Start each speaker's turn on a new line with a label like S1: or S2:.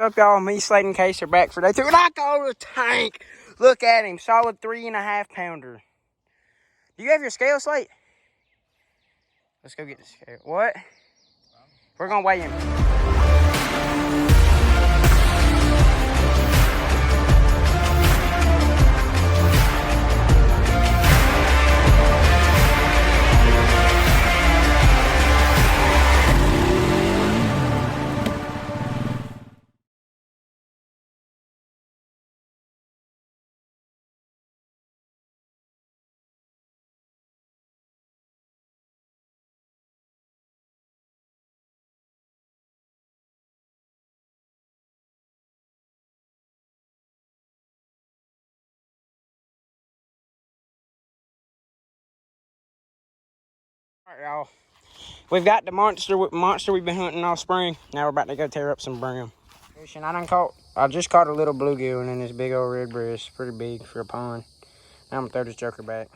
S1: What's up, y'all? Me, Slate and Case are back for day 2. And I go to the tank. Look at him. Solid 3.5 pounder. Do you have your scale, Slate? Let's go get the scale. What? We're going to weigh him. All right, y'all. We've got the monster we've been hunting all spring. Now we're about to go tear up some brim. I just caught a little bluegill and then this big old red breast. Pretty big for a pond. Now I'm gonna throw this joker back.